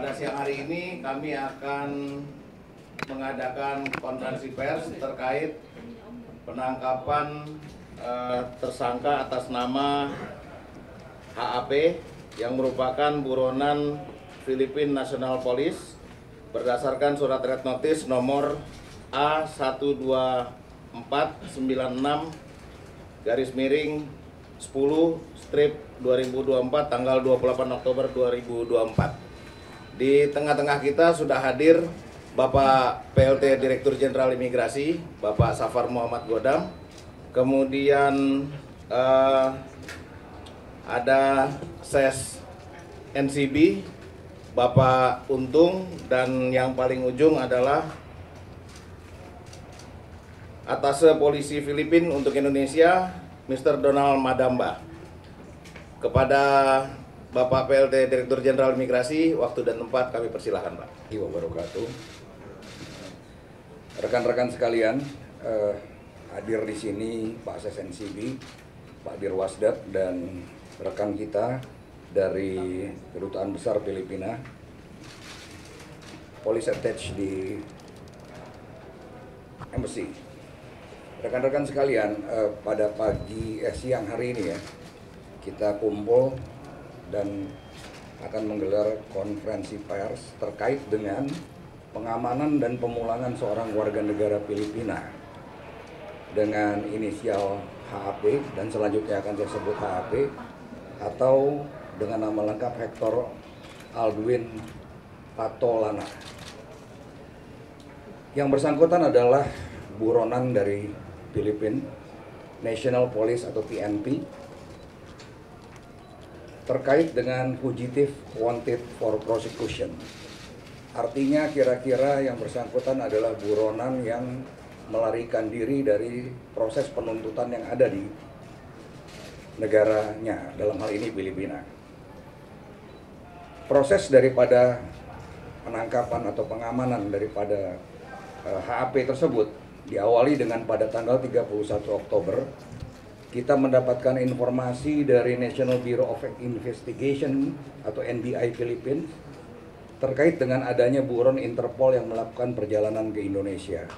Pada siang hari ini kami akan mengadakan konferensi pers terkait penangkapan tersangka atas nama HAP yang merupakan buronan Philippine National Police berdasarkan surat red notice nomor A124/10/2024 tanggal 28 Oktober 2024. Di tengah-tengah kita sudah hadir Bapak PLT Direktur Jenderal Imigrasi, Bapak Safar Muhammad Godam. Kemudian ada SES NCB, Bapak Untung, dan yang paling ujung adalah Atase Polisi Filipina untuk Indonesia, Mr. Donald Madamba. Kepada Bapak PLT Direktur Jenderal Imigrasi, waktu dan tempat kami persilahkan, Pak. Wabarakatuh. Rekan-rekan sekalian, hadir di sini Pak SSNCB, Pak Dirwasdat, dan rekan kita dari Kedutaan Besar Filipina, Police Attached di Embassy. Rekan-rekan sekalian, pada siang hari ini ya, kita kumpul dan akan menggelar konferensi pers terkait dengan pengamanan dan pemulangan seorang warga negara Filipina dengan inisial HAP dan selanjutnya akan saya sebut HAP atau dengan nama lengkap Hector Aldwin Patolana. Yang bersangkutan adalah buronan dari Philippine National Police atau PNP terkait dengan fugitive wanted for prosecution. Artinya kira-kira yang bersangkutan adalah buronan yang melarikan diri dari proses penuntutan yang ada di negaranya, dalam hal ini Filipina. Proses daripada penangkapan atau pengamanan daripada HAP tersebut diawali dengan pada tanggal 31 Oktober kita mendapatkan informasi dari National Bureau of Investigation atau NBI Philippines terkait dengan adanya buron Interpol yang melakukan perjalanan ke Indonesia.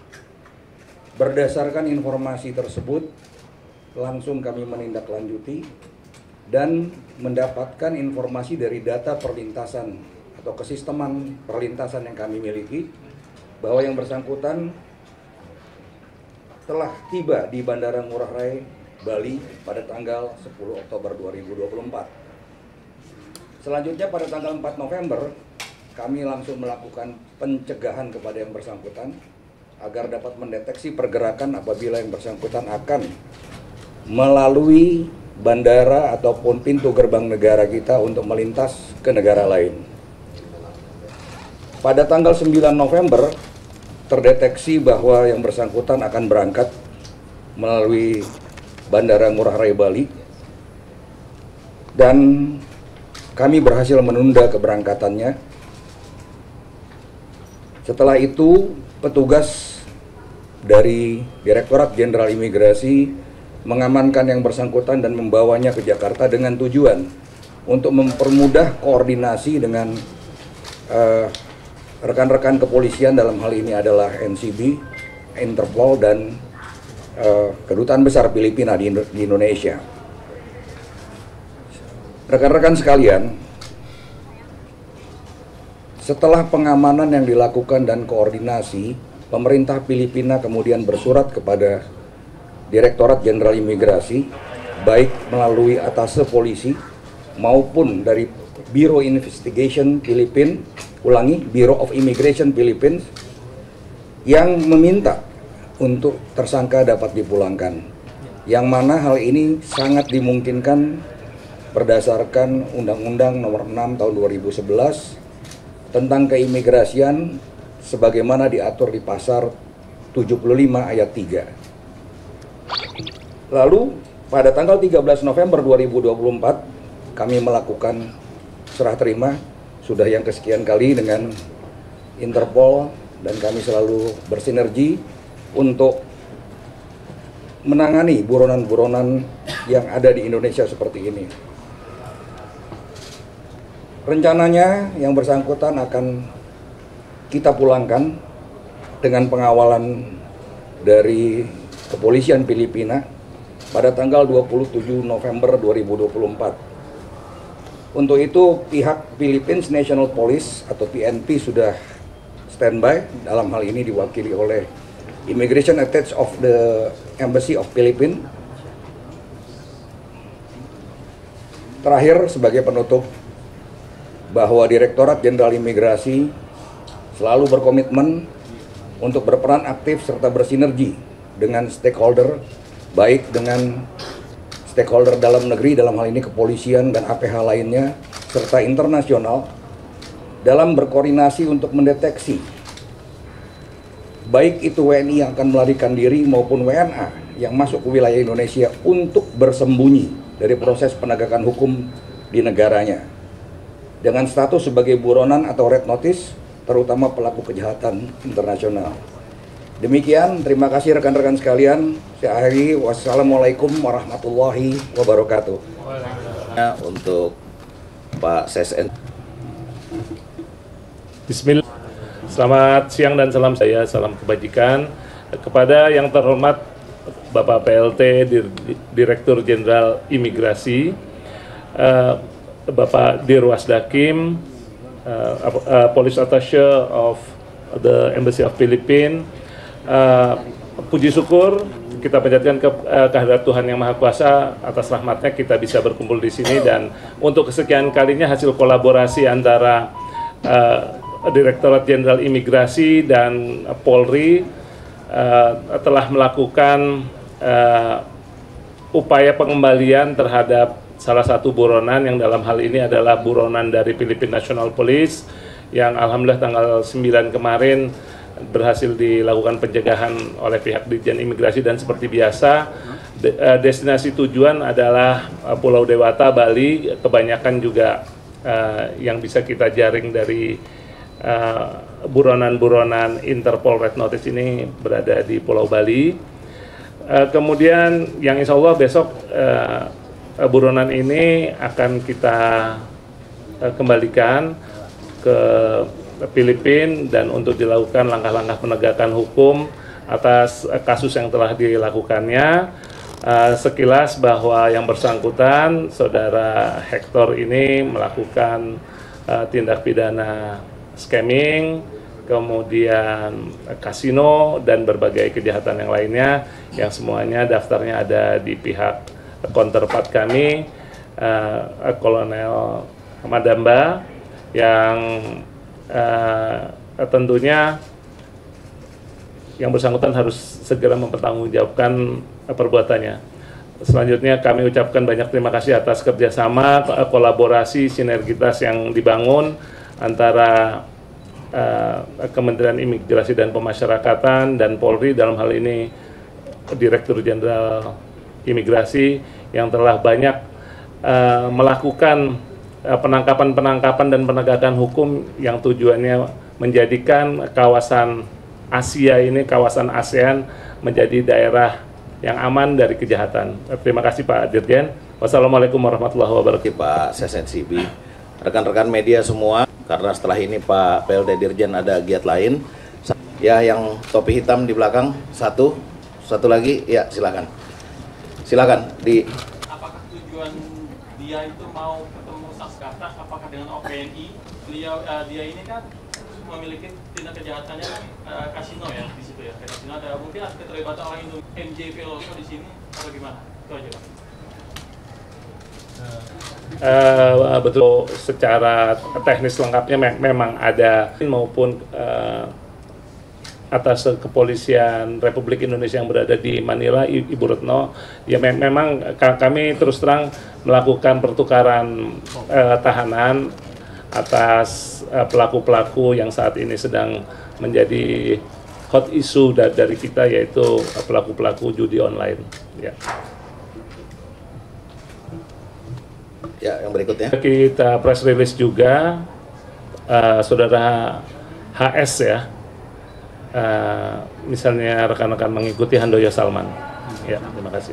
Berdasarkan informasi tersebut, langsung kami menindaklanjuti dan mendapatkan informasi dari data perlintasan atau kesisteman perlintasan yang kami miliki bahwa yang bersangkutan telah tiba di Bandara Ngurah Rai Bali pada tanggal 10 Oktober 2024. Selanjutnya pada tanggal 4 November, kami langsung melakukan pencegahan kepada yang bersangkutan agar dapat mendeteksi pergerakan apabila yang bersangkutan akan melalui bandara ataupun pintu gerbang negara kita untuk melintas ke negara lain. Pada tanggal 9 November, terdeteksi bahwa yang bersangkutan akan berangkat melalui Bandara Ngurah Rai Bali dan kami berhasil menunda keberangkatannya. Setelah itu petugas dari Direktorat Jenderal Imigrasi mengamankan yang bersangkutan dan membawanya ke Jakarta dengan tujuan untuk mempermudah koordinasi dengan rekan-rekan kepolisian, dalam hal ini adalah NCB, Interpol, dan Kedutaan Besar Filipina di Indonesia. Rekan-rekan sekalian, setelah pengamanan yang dilakukan dan koordinasi, pemerintah Filipina kemudian bersurat kepada Direktorat Jenderal Imigrasi, baik melalui Atase Polisi maupun dari Bureau Investigation Philippines, Bureau of Immigration Philippines, yang meminta untuk tersangka dapat dipulangkan, yang mana hal ini sangat dimungkinkan berdasarkan Undang-Undang Nomor 6 Tahun 2011 tentang keimigrasian sebagaimana diatur di pasar 75 ayat 3. Lalu pada tanggal 13 November 2024 kami melakukan serah terima sudah yang kesekian kali dengan Interpol, dan kami selalu bersinergi untuk menangani buronan-buronan yang ada di Indonesia seperti ini. Rencananya yang bersangkutan akan kita pulangkan dengan pengawalan dari kepolisian Filipina pada tanggal 27 November 2024. Untuk itu pihak Philippines National Police atau PNP sudah standby, dalam hal ini diwakili oleh Immigration Attached of the Embassy of Philippines. Terakhir sebagai penutup, bahwa Direktorat Jenderal Imigrasi selalu berkomitmen untuk berperan aktif serta bersinergi dengan stakeholder, baik dengan stakeholder dalam negeri, dalam hal ini kepolisian dan APH lainnya, serta internasional, dalam berkoordinasi untuk mendeteksi baik itu WNI yang akan melarikan diri maupun WNA yang masuk ke wilayah Indonesia untuk bersembunyi dari proses penegakan hukum di negaranya dengan status sebagai buronan atau red notice, terutama pelaku kejahatan internasional. Demikian, terima kasih rekan-rekan sekalian. Saya akhiri, wassalamualaikum warahmatullahi wabarakatuh. Untuk Pak Sesen. Bismillah. Selamat siang dan salam kebajikan kepada yang terhormat Bapak PLT Direktur Jenderal Imigrasi, Bapak Dirwasdakim, Police Attaché of the Embassy of Philippines. Puji syukur kita panjatkan kehadirat Tuhan Yang Maha Kuasa atas rahmatnya kita bisa berkumpul di sini, dan untuk kesekian kalinya hasil kolaborasi antara Direktorat Jenderal Imigrasi dan Polri telah melakukan upaya pengembalian terhadap salah satu buronan yang dalam hal ini adalah buronan dari Philippine National Police yang alhamdulillah tanggal 9 kemarin berhasil dilakukan pencegahan oleh pihak Ditjen Imigrasi, dan seperti biasa destinasi tujuan adalah Pulau Dewata, Bali. Kebanyakan juga yang bisa kita jaring dari buronan-buronan Interpol Red Notice ini berada di Pulau Bali. Kemudian yang insya Allah besok buronan ini akan kita kembalikan ke Filipina dan untuk dilakukan langkah-langkah penegakan hukum atas kasus yang telah dilakukannya. Sekilas bahwa yang bersangkutan, Saudara Hector ini melakukan tindak pidana scamming, kemudian kasino, dan berbagai kejahatan yang lainnya, yang semuanya daftarnya ada di pihak counterpart kami, Kolonel Madamba, yang tentunya yang bersangkutan harus segera mempertanggungjawabkan perbuatannya. Selanjutnya kami ucapkan banyak terima kasih atas kerjasama, kolaborasi, sinergitas yang dibangun antara Kementerian Imigrasi dan Pemasyarakatan dan Polri, dalam hal ini Direktur Jenderal Imigrasi yang telah banyak melakukan penangkapan dan penegakan hukum yang tujuannya menjadikan kawasan Asia ini, kawasan ASEAN, menjadi daerah yang aman dari kejahatan. Terima kasih Pak Dirjen. Wassalamualaikum warahmatullahi wabarakatuh. Pak Sesen Sibi, rekan-rekan media semua, karena setelah ini Pak PLT Dirjen ada giat lain. Ya, yang topi hitam di belakang, satu lagi, ya silakan. Silakan di. Apakah tujuan dia itu mau ketemu Saskata? Apakah dengan OPNI? Dia ini kan memiliki tindak kejahatannya kan kasino ya di situ ya. Kasino ada mungkin ada keterlibatan orang Indo, MJ Veloso di sini atau gimana? Itu aja Pak. Betul, secara teknis lengkapnya memang ada, maupun atas kepolisian Republik Indonesia yang berada di Manila, Ibu Retno, ya memang kami terus terang melakukan pertukaran tahanan atas pelaku-pelaku yang saat ini sedang menjadi hot issue dari kita, yaitu pelaku-pelaku judi online. Ya. Ya, yang berikutnya. Kita press release juga, Saudara HS ya, misalnya rekan-rekan mengikuti Handoyo Salman. Ya, terima kasih.